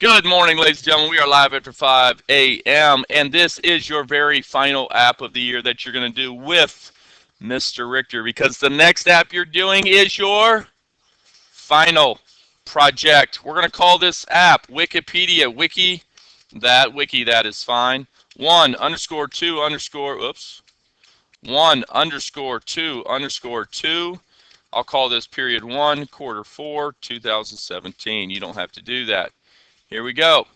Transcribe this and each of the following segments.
Good morning, ladies and gentlemen. We are live after 5 a.m. and this is your very final app of the year that you're going to do with Mr. Richter, because the next app you're doing is your final project. We're going to call this app Wikipedia. Wiki that is fine. 1_2_1_2_2. I'll call this period 1, quarter 4, 2017. You don't have to do that. Here we go.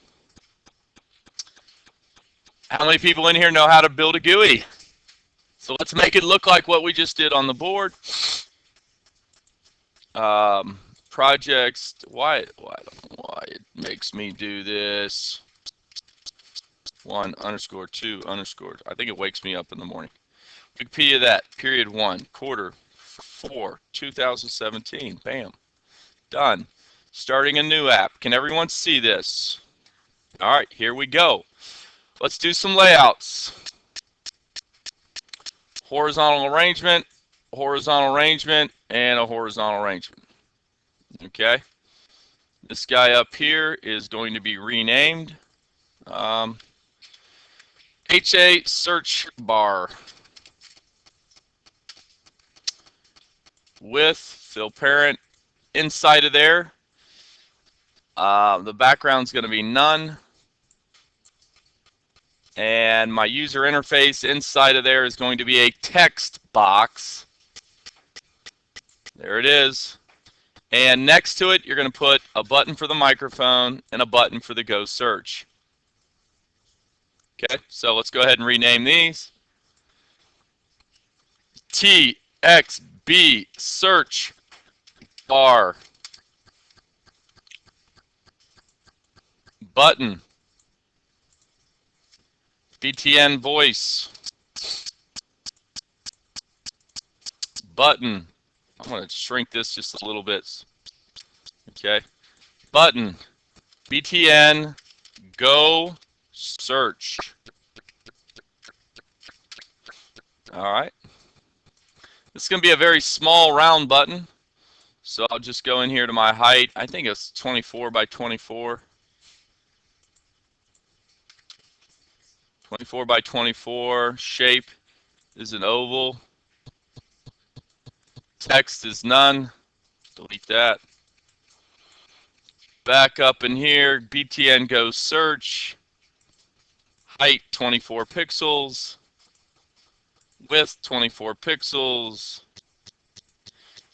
How many people in here know how to build a GUI? So let's make it look like what we just did on the board. Projects. Why? I don't know why it makes me do this. 1_2_. I think it wakes me up in the morning. Wikipedia that. Period 1, quarter 4, 2017. Bam. Done. Starting a new app. Can everyone see this? All right, here we go. Let's do some layouts. Horizontal arrangement, and a horizontal arrangement. Okay. This guy up here is going to be renamed HA search bar with fill parent. Inside of there, the background's going to be none. And my user interface inside of there is going to be a text box. There it is. And next to it, you're going to put a button for the microphone and a button for the Go Search. Okay, so let's go ahead and rename these. TXB search bar button. BTN voice button. I'm going to shrink this just a little bit. Okay. Button. BTN Go Search. All right. This is going to be a very small round button. So I'll just go in here to my height. I think it's 24 by 24. 24 by 24. Shape is an oval. Text is none. Delete that. Back up in here, BTN Go Search. Height 24 pixels. Width 24 pixels.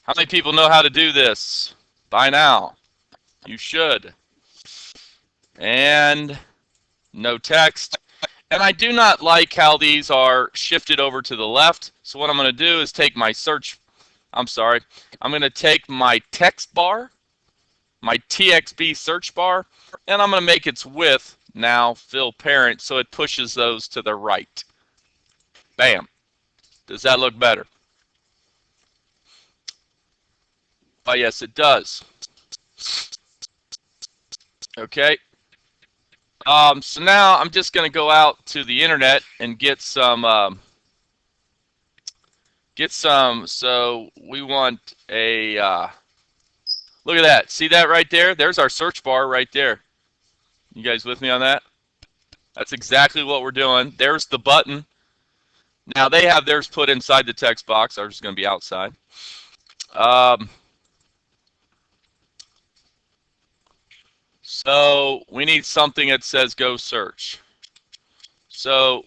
How many people know how to do this? By now. You should. And no text. And I do not like how these are shifted over to the left. So what I'm going to do is take my I'm going to take my text bar, my TXB search bar, and I'm going to make its width now fill parent so it pushes those to the right. Bam. Does that look better? Oh, yes, it does. Okay. So now I'm just going to go out to the internet and get some. So we want a. Look at that. See that right there? There's our search bar right there. You guys with me on that? That's exactly what we're doing. There's the button. Now they have theirs put inside the text box. Ours is going to be outside. So we need something that says Go Search. So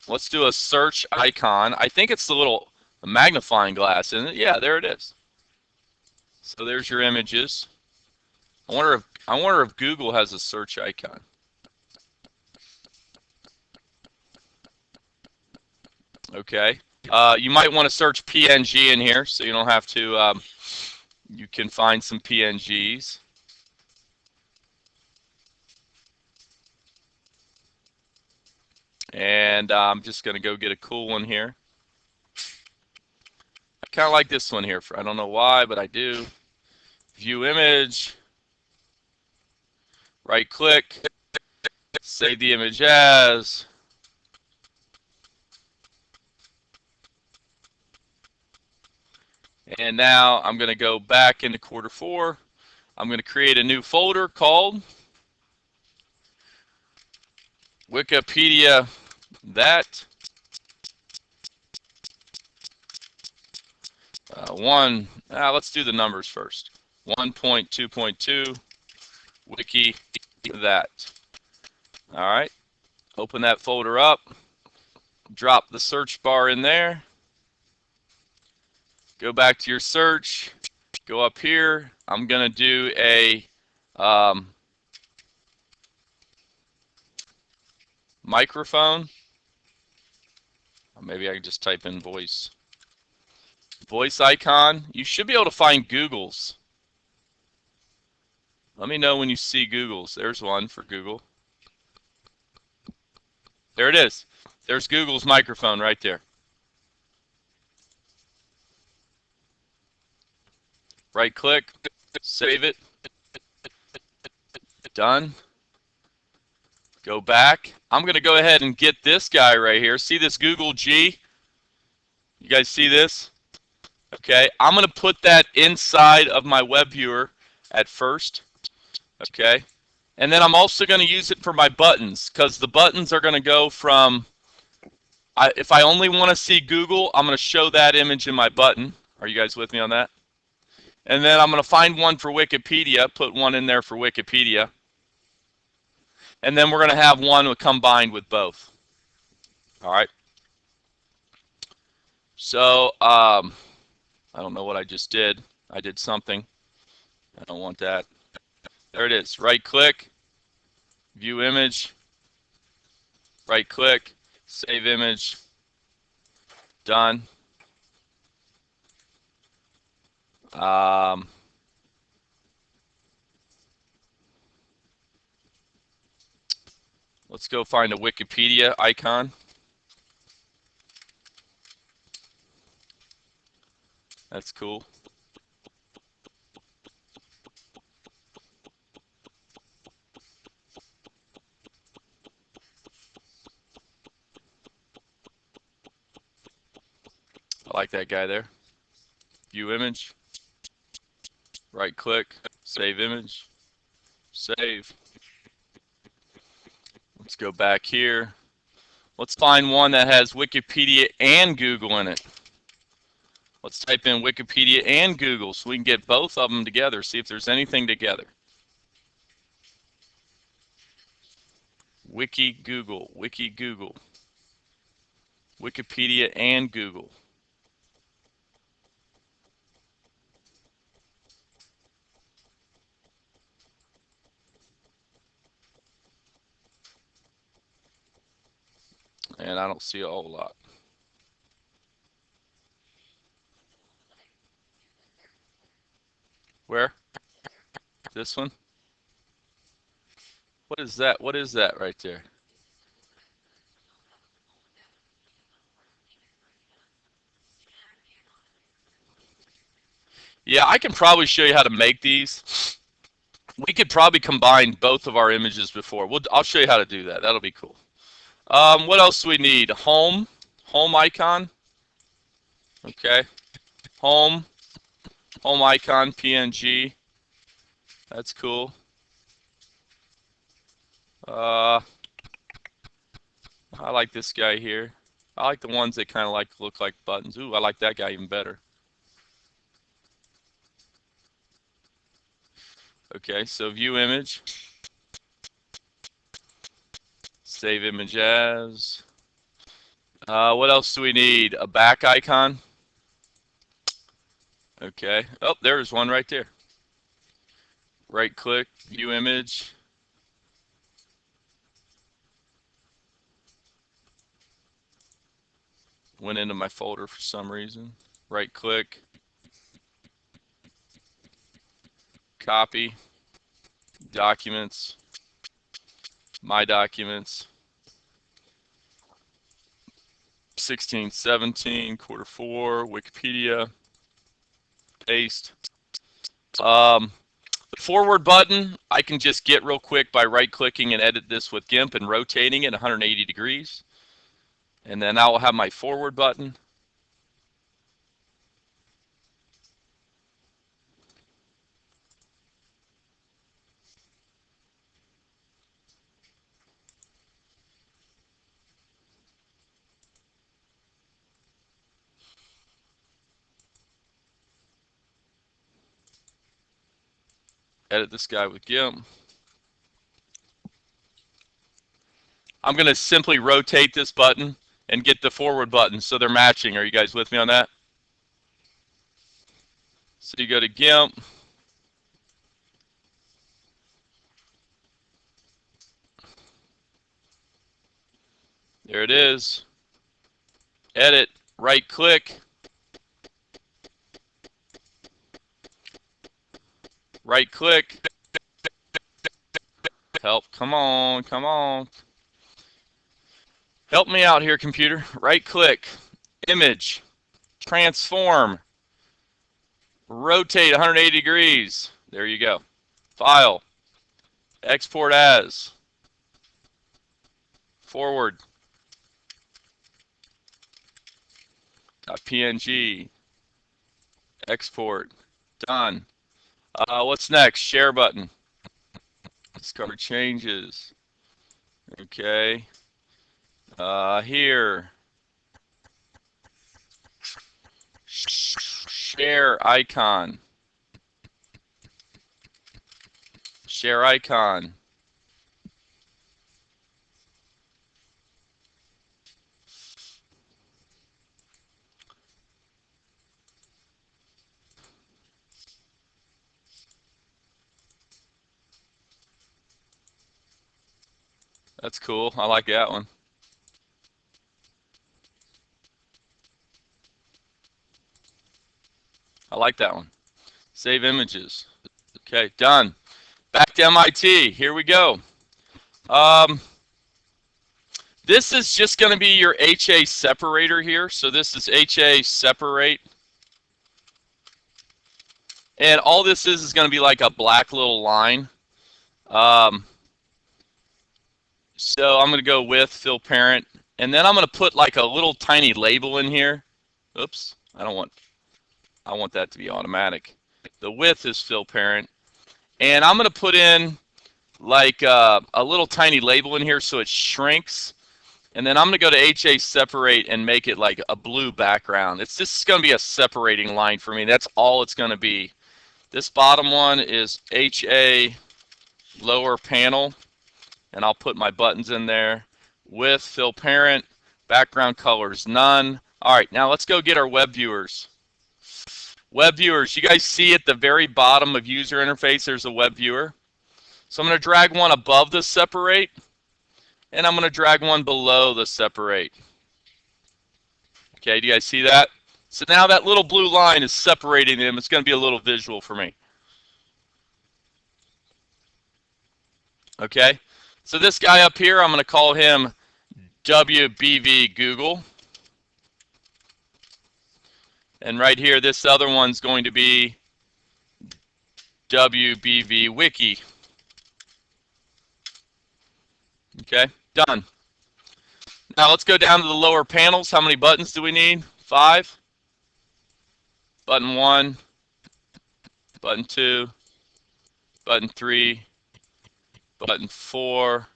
let's do a search icon. I think it's the little magnifying glass, isn't it? Yeah, there it is. So there's your images. I wonder if Google has a search icon. Okay. You might want to search PNG in here, so you don't have to. You can find some PNGs. And I'm just going to go get a cool one here. I kind of like this one here. I don't know why, but I do. View image. Right click. Save the image as. And now I'm going to go back into quarter 4. I'm going to create a new folder called Wikipedia that. Let's do the numbers first. 1.2.2 Wiki that. All right. Open that folder up. Drop the search bar in there. Go back to your search. Go up here. I'm going to do a microphone. Or maybe I can just type in voice. Voice icon. You should be able to find Google's. Let me know when you see Google's. There's one for Google. There it is. There's Google's microphone right there. Right click, save it. Done. Go back. I'm going to go ahead and get this guy right here. See this Google G? You guys see this? Okay. I'm going to put that inside of my web viewer at first. Okay. And then I'm also going to use it for my buttons, because the buttons are going to go from, if I only want to see Google, I'm going to show that image in my button. Are you guys with me on that? And then I'm going to find one for Wikipedia, put one in there for Wikipedia. And then we're going to have one combined with both. All right. So I don't know what I just did. I did something. I don't want that. There it is. Right click, view image, right click, save image, done. Let's go find a Wikipedia icon. That's cool. I like that guy there. View image, right click, save image, save. Let's go back here. Let's find one that has Wikipedia and Google in it. Let's type in Wikipedia and Google so we can get both of them together, see if there's anything together. Wiki Google, Wiki Google, Wikipedia and Google. And I don't see a whole lot. Where? This one? What is that? What is that right there? Yeah, I can probably show you how to make these. We could probably combine both of our images before. I'll show you how to do that. That'll be cool. What else do we need? Home icon. Okay. Home icon, PNG. That's cool. I like this guy here. I like the ones that kind of look like buttons. Ooh, I like that guy even better. Okay, so view image. Save image as. What else do we need? A back icon. Okay. Oh, there's one right there. Right click, view image. Went into my folder for some reason. Right click, copy, documents, my documents, 1617, Q4, Wikipedia, paste. The forward button, I can just get real quick by right clicking and edit this with GIMP and rotating it 180 degrees. And then I will have my forward button. edit this guy with GIMP. I'm going to simply rotate this button and get the forward button so they're matching. Are you guys with me on that? So you go to GIMP. There it is. Edit, right click. Right click. Help, come on, come on. Help me out here, computer. Right click, image, transform, rotate 180 degrees. There you go. File, export as, forward, .png, export, done. What's next? Share button. Discover changes. Okay. Here. Share icon. Share icon. That's cool. I like that one. I like that one. Save images. Okay, done. Back to MIT. Here we go. This is just going to be your HA separator here. So this is HA separate. And all this is going to be like a black little line. So I'm going to go with fill parent. And then I'm going to put like a little tiny label in here. Oops, I want that to be automatic. The width is fill parent. And I'm going to put in like a little tiny label in here so it shrinks. And then I'm going to go to HA separate and make it like a blue background. It's just going to be a separating line for me. That's all it's going to be. This bottom one is HA lower panel. And I'll put my buttons in there. Width, fill parent, background colors, none. All right, now let's go get our web viewers. Web viewers, you guys see at the very bottom of user interface, there's a web viewer. So I'm going to drag one above the separate, and I'm going to drag one below the separate. Okay, do you guys see that? So now that little blue line is separating them. It's going to be a little visual for me. Okay, so this guy up here, I'm going to call him WBV Google. And right here, this other one's going to be WBV Wiki. Okay, done. Now let's go down to the lower panels. How many buttons do we need? 5. Button 1, button 2, button 3, button 4,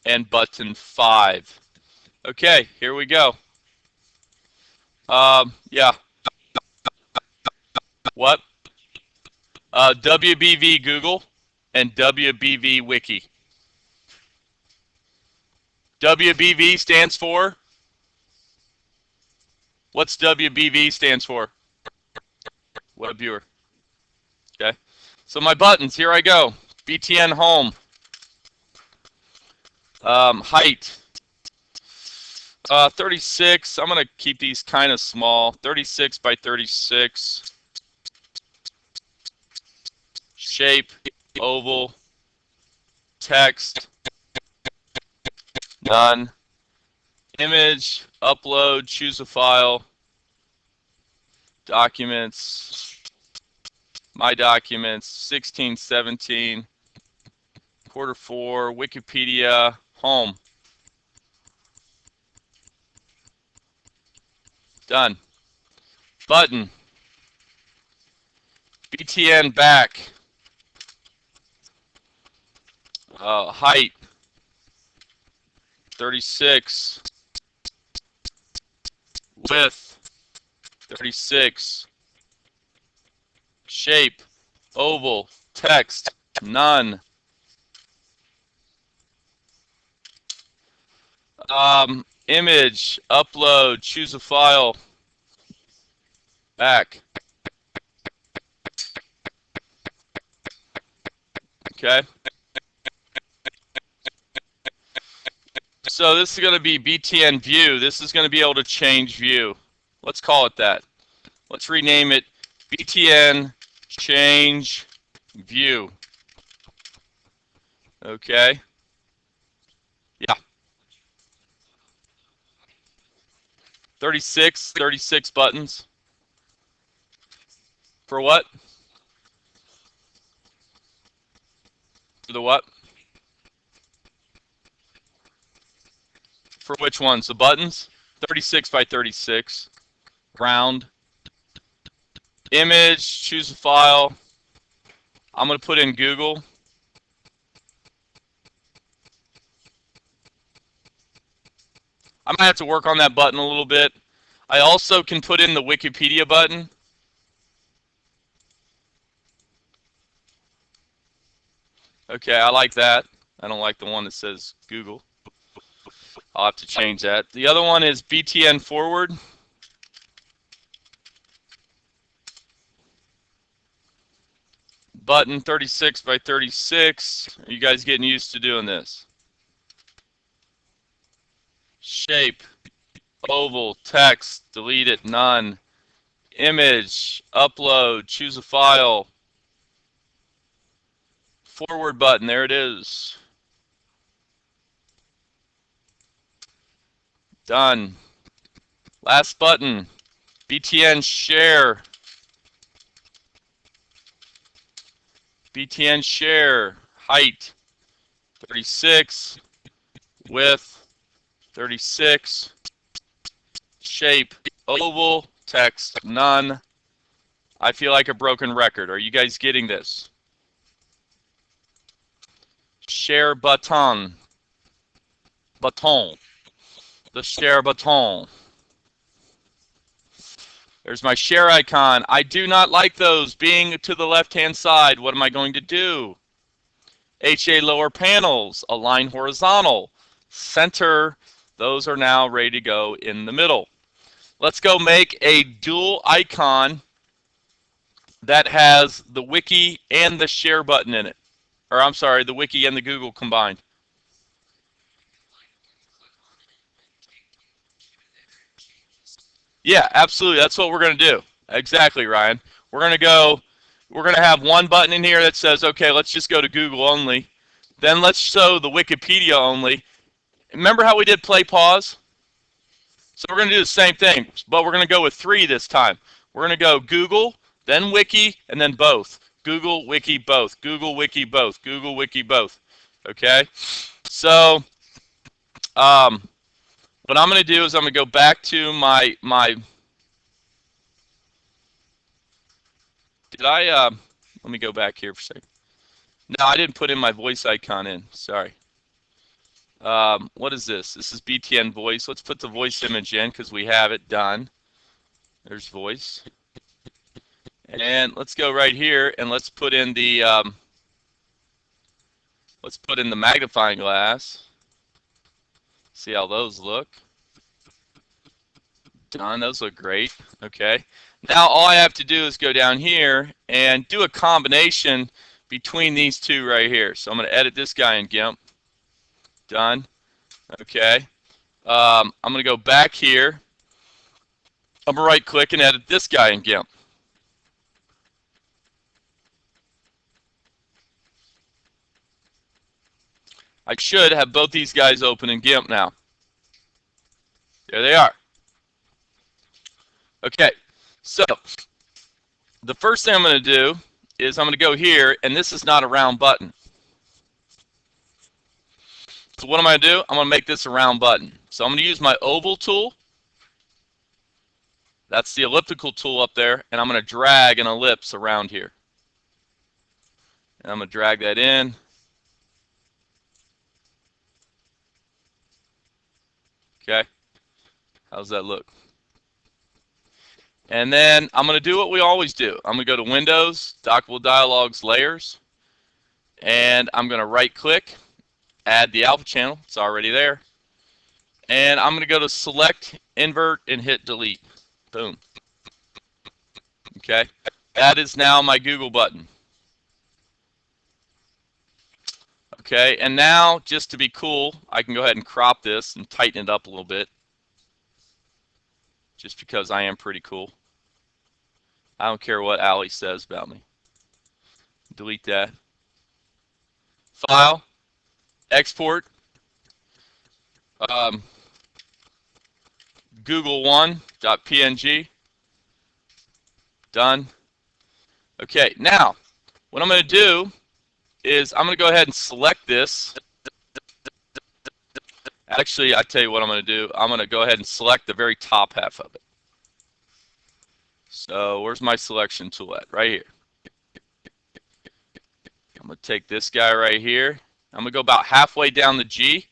and button 5. Okay, here we go. Yeah. What? WBV Google and WBV Wiki. WBV stands for? What's WBV stands for? Web viewer. Okay. So my buttons, here I go. BTN home. Height. 36. I'm going to keep these kind of small. 36 by 36. Shape, oval, text, none. Image, upload, choose a file, documents, my documents, 16, 17, Q4, Wikipedia, home. Done. Button. BTN back. Height 36, width 36, shape oval, text none. Image, upload, choose a file, back. Okay. So this is going to be BTN view. This is going to be able to change view. Let's call it that. Let's rename it BTN change view. Okay. Yeah. 36 buttons. For what? For the what? For which ones? The buttons? 36 by 36. Round. Image, choose a file. I'm going to put in Google. I might have to work on that button a little bit. I also can put in the Wikipedia button. Okay, I like that. I don't like the one that says Google. I'll have to change that. The other one is BTN forward. Button 36 by 36. Are you guys getting used to doing this? Shape, oval, text, delete it, none. Image, upload, choose a file. Forward button, there it is. Done. Last button, BTN share. BTN share, height 36, width 36, shape oval, text none. I feel like a broken record. Are you guys getting this? Share button. Button. The share button. There's my share icon. I do not like those being to the left-hand side. What am I going to do? HA lower panels, align horizontal, center. Those are now ready to go in the middle. Let's go make a dual icon that has the Wiki and the share button in it. Or I'm sorry, the Wiki and the Google combined. Yeah, absolutely. That's what we're going to do. Exactly, Ryan. We're going to have one button in here that says, okay, let's just go to Google only. Then let's show the Wikipedia only. Remember how we did play pause? So we're going to do the same thing, but we're going to go with 3 this time. We're going to go Google, then Wiki, and then both. Google, Wiki, both. Google, Wiki, both. Google, Wiki, both. Okay? So what I'm going to do is I'm going to go back to my let me go back here for a second. No, I didn't put in my voice icon in. Sorry. What is this? This is BTN voice. Let's put the voice image in because we have it done. There's voice. And let's go right here and let's put in the magnifying glass. See how those look. Done. Those look great. Okay. Now all I have to do is go down here and do a combination between these two right here. So I'm going to edit this guy in GIMP. Done. Okay. I'm going to go back here. I'm going to right click and edit this guy in GIMP. I should have both these guys open in GIMP now. There they are. Okay. So the first thing I'm going to do is I'm going to go here, and this is not a round button. So what am I going to do? I'm going to make this a round button. So I'm going to use my oval tool. That's the elliptical tool up there, and I'm going to drag an ellipse around here. And I'm going to drag that in. Okay. How's that look? And then I'm going to do what we always do. I'm going to go to Windows, Dockable Dialogues, Layers. And I'm going to right click, add the alpha channel. It's already there. And I'm going to go to select, invert, and hit delete. Boom. Okay. That is now my Google button. Okay, and now just to be cool, I can go ahead and crop this and tighten it up a little bit. Just because I am pretty cool. I don't care what Ali says about me. Delete that. File, export, Google1.png. Done. Okay, now what I'm going to do is I'm going to go ahead and select this. Actually, I tell you what I'm going to do. I'm going to go ahead and select the very top half of it. So where's my selection tool at? Right here. I'm going to take this guy right here. I'm going to go about halfway down the G.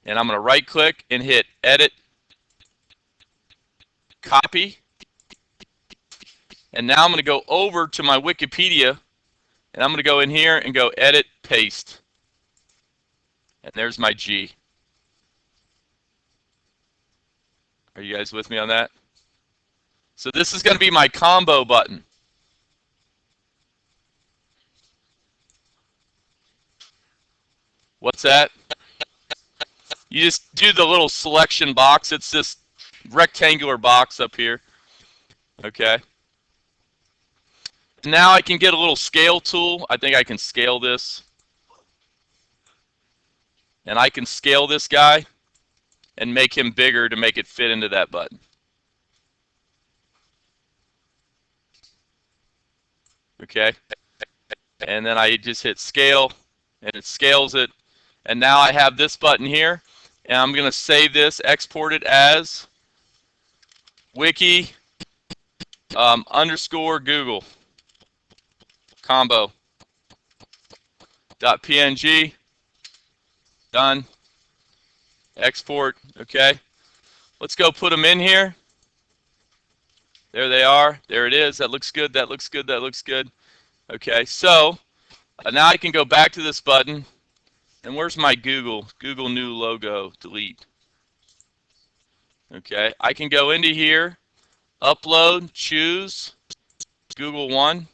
And I'm going to right click and hit edit, copy. And now I'm going to go over to my Wikipedia. And I'm going to go in here and go edit, paste. And there's my G. Are you guys with me on that? So this is going to be my combo button. What's that? You just do the little selection box. It's this rectangular box up here. Okay. Now I can get a little scale tool. I think I can scale this. And I can scale this guy and make him bigger to make it fit into that button. Okay. And then I just hit scale and it scales it. And now I have this button here. And I'm going to save this, export it as Wiki underscore Google combo .png. Done. Export. Okay. Let's go put them in here. There they are. There it is. That looks good. That looks good. That looks good. Okay. So now I can go back to this button. And where's my Google? Google new logo. Delete. Okay. I can go into here, upload, choose Google One.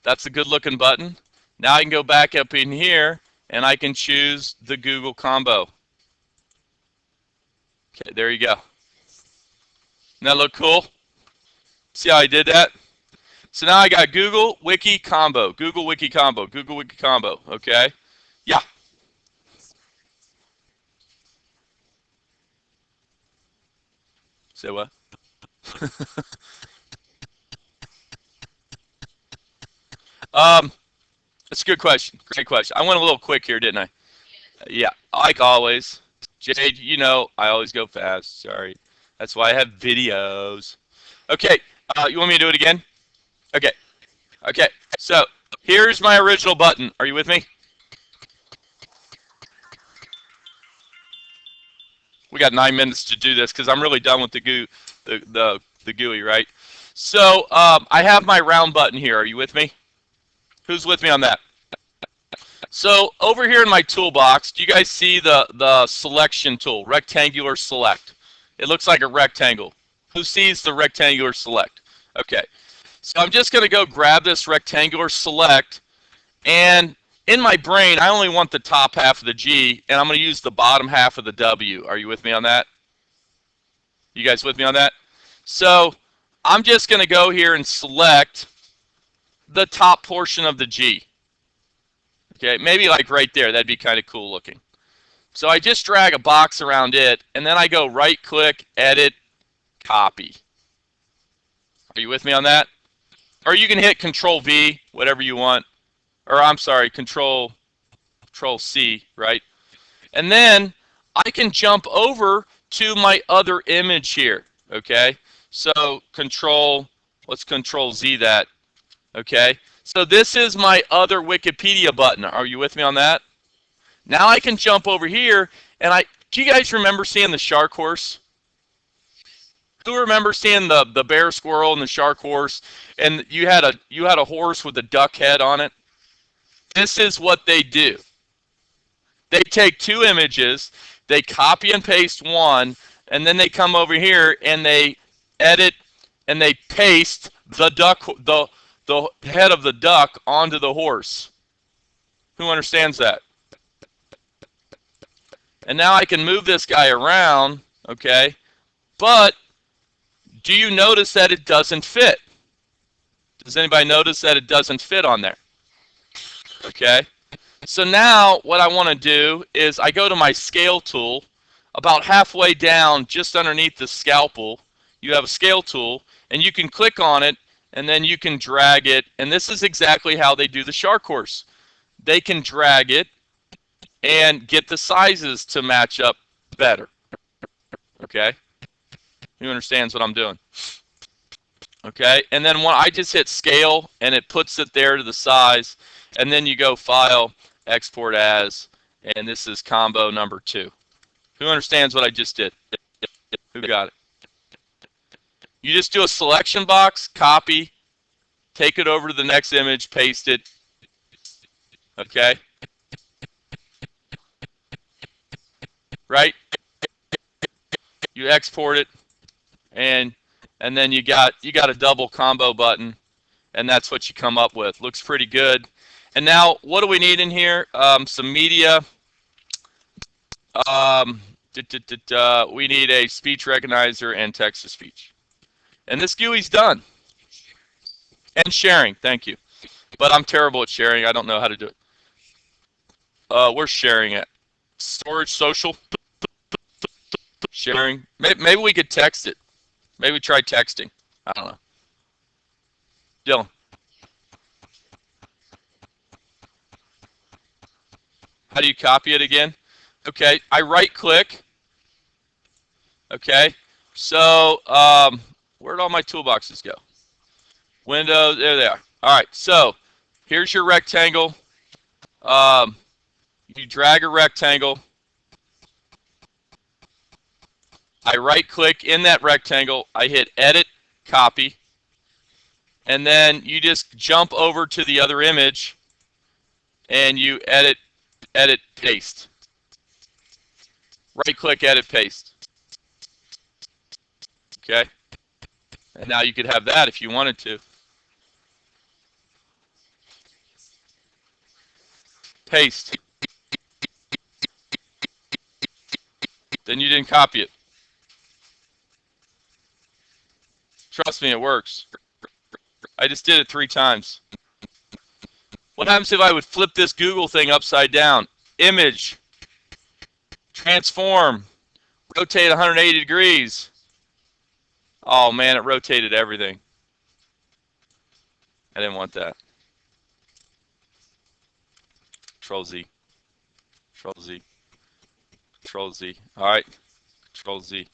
That's a good looking button. Now I can go back up in here and I can choose the Google combo. Okay, there you go. Doesn't that look cool? See how I did that? So now I got Google Wiki combo, Google Wiki combo, Google Wiki combo. Okay? Yeah. Say what? That's a good question. Great question. I went a little quick here, didn't I? Yeah, like always. Jade, you know I always go fast. Sorry. That's why I have videos. Okay, you want me to do it again? Okay. Okay, so here's my original button. Are you with me? We got 9 minutes to do this because I'm really done with the GUI, right? So I have my round button here. Are you with me? Who's with me on that? So over here in my toolbox, do you guys see the selection tool, rectangular select? It looks like a rectangle. Who sees the rectangular select? Okay. So I'm just going to go grab this rectangular select, and in my brain, I only want the top half of the G, and I'm going to use the bottom half of the W. Are you with me on that? You guys with me on that? So I'm just going to go here and select the top portion of the G. Okay, maybe like right there. That'd be kind of cool looking. So I just drag a box around it, and then I go right-click, edit, copy. Are you with me on that? Or you can hit Control-V, whatever you want. Or I'm sorry, Control-C, right? And then I can jump over to my other image here, okay? So let's Control-Z that, okay? So this is my other Wikipedia button. Are you with me on that? Now I can jump over here, and do you guys remember seeing the shark horse? Who remembers seeing the bear squirrel and the shark horse, and you had a horse with a duck head on it? This is what they do. They take two images, they copy and paste one, and then they come over here and they edit and they paste the head of the duck onto the horse. Who understands that? And now I can move this guy around, okay? But do you notice that it doesn't fit? Does anybody notice that it doesn't fit on there? Okay. So now what I want to do is I go to my scale tool. About halfway down, just underneath the scalpel, you have a scale tool, and you can click on it, and then you can drag it. And this is exactly how they do the shark horse. They can drag it and get the sizes to match up better. Okay? Who understands what I'm doing? Okay, and then when I just hit scale, and it puts it there to the size, and then you go File, Export As, and this is combo number 2. Who understands what I just did? Who got it? You just do a selection box, copy, take it over to the next image, paste it. Okay? Right? You export it, and then you got a double combo button, and that's what you come up with. Looks pretty good. And now, what do we need in here? Some media. We need a speech recognizer and text to speech. And this GUI's done. And sharing, thank you. But I'm terrible at sharing. I don't know how to do it. We're sharing it. Storage, social, sharing. Maybe we could text it. Maybe try texting. I don't know. Dylan. How do you copy it again? Okay, I right click. Okay, so where'd all my toolboxes go? Windows, there they are. All right, so here's your rectangle. You drag a rectangle. I right click in that rectangle. I hit edit, copy. And then you just jump over to the other image and you edit, paste. Right click, edit, paste. Okay. And now you could have that if you wanted to. Paste. Then you didn't copy it. Trust me, it works. I just did it 3 times. What happens if I would flip this Google thing upside down? Image. Transform. Rotate 180 degrees. Oh man, it rotated everything. I didn't want that. Control Z. Control Z. Control Z. All right. Control Z.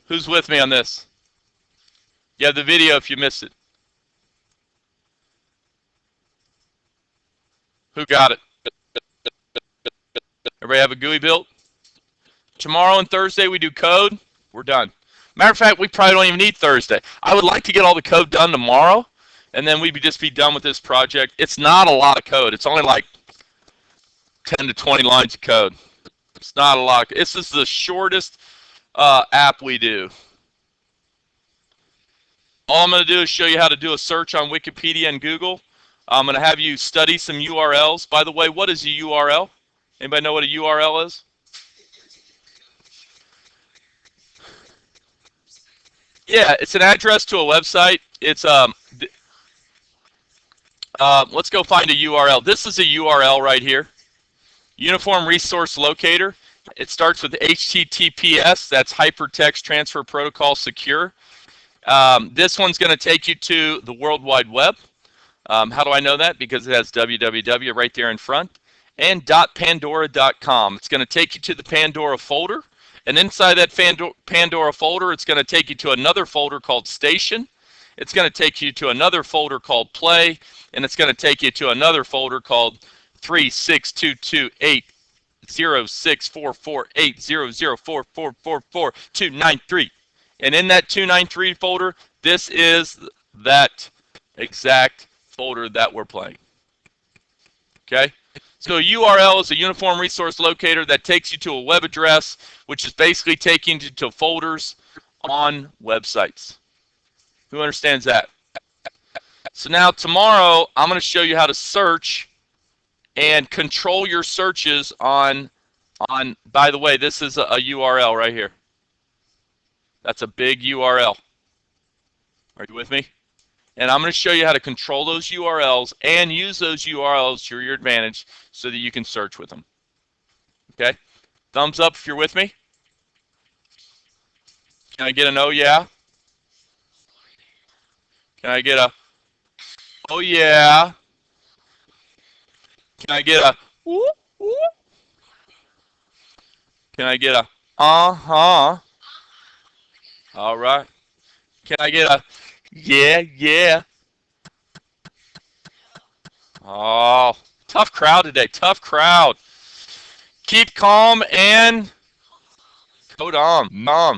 Who's with me on this? You have the video if you missed it. Who got it? Everybody have a GUI built? Tomorrow and Thursday we do code. We're done. Matter of fact, we probably don't even need Thursday. I would like to get all the code done tomorrow, and then we'd just be done with this project. It's not a lot of code. It's only like 10 to 20 lines of code. It's not a lot. This is the shortest app we do. All I'm going to do is show you how to do a search on Wikipedia and Google. I'm going to have you study some URLs. By the way, what is a URL? Anybody know what a URL is? Yeah, it's an address to a website. It's let's go find a URL. This is a URL right here. Uniform Resource Locator. It starts with HTTPS. That's Hypertext Transfer Protocol Secure. This one's going to take you to the World Wide Web. How do I know that? Because it has www right there in front. And .pandora.com. It's going to take you to the Pandora folder. And inside that Pandora folder, it's going to take you to another folder called Station. It's going to take you to another folder called Play. And it's going to take you to another folder called 3622806448004444293. And in that 293 folder, this is that exact folder that we're playing. Okay? So a URL is a uniform resource locator that takes you to a web address, which is basically taking you to folders on websites. Who understands that? So now tomorrow, I'm going to show you how to search and control your searches on, by the way, this is a URL right here. That's a big URL. Are you with me? And I'm going to show you how to control those URLs and use those URLs to your advantage so that you can search with them. Okay? Thumbs up if you're with me. Can I get an oh yeah? Can I get a oh yeah? Can I get a whoop, whoop? Can I get a uh-huh? All right. Can I get a yeah, yeah? Oh, tough crowd today. Tough crowd. Keep calm and code on. Mom.